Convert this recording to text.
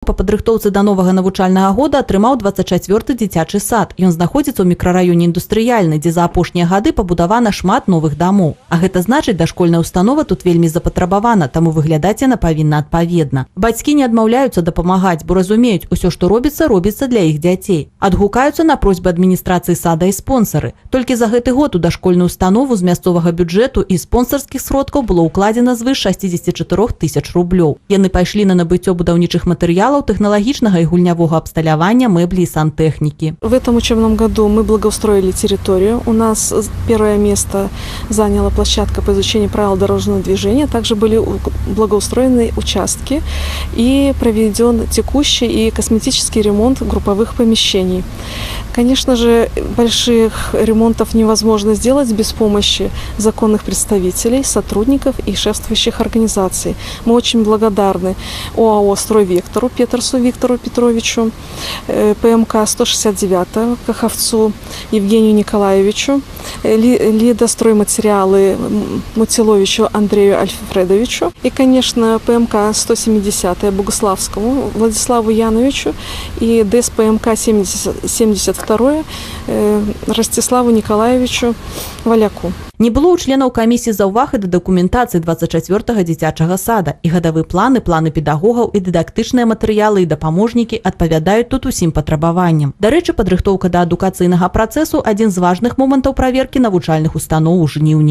Па падрыхтоўцы да новага навучальнага года атрымаў 24-й дзіцячы сад. Ён знаходзіцца ў мікрараёне індустрыяльны, дзе за апошнія гады пабудавана шмат новых дамоў. А гэта значыць, дашкольная установа тут вельмі запатрабавана, таму выглядаць яна павінна адпаведна. Бацькі не адмаўляюцца дапамагаць, бо разумеюць, усё, што робіцца для іх дзяцей. Адгукаюцца на просьбы адміністрацыі сада і спонсары. Толькі за гэты год у дашкольную установу з мясцовага бюджэту і спонсарскіх сродкаў было ўкладзена звыш 64 тысяч рублёў. Яны пайшлі на набыццё будаўнічых матэрыялаў, технологичного и гульнявого обсталявания, мебли и сантехники. В этом учебном году мы благоустроили территорию. У нас первое место заняла площадка по изучению правил дорожного движения. Также были благоустроены участки и проведен текущий и косметический ремонт групповых помещений. Конечно же, больших ремонтов невозможно сделать без помощи законных представителей, сотрудников и шефствующих организаций. Мы очень благодарны ОАО «Стройвектору» Петерсу Виктору Петровичу, ПМК 169 Каховцу Евгению Николаевичу, Лидостройматериалы Мутиловичу Андрею Альфредовичу и, конечно, ПМК 170 Богуславскому Владиславу Яновичу и ДСПМК 72 Ростиславу Николаевичу Валяку. Не было ў членаў камісіі заўваг і да дакументацыі 24-го дзіцячага сада. І гадавы планы педагогаў і дыдактычныя матэрыялы і дапаможнікі адпавядаюць тут усім патрабаванням. Дарэчы, падрыхтоўка да адукацыйнага працэсу – адзін з важных момантаў праверкі навучальных устаноў у жніўні.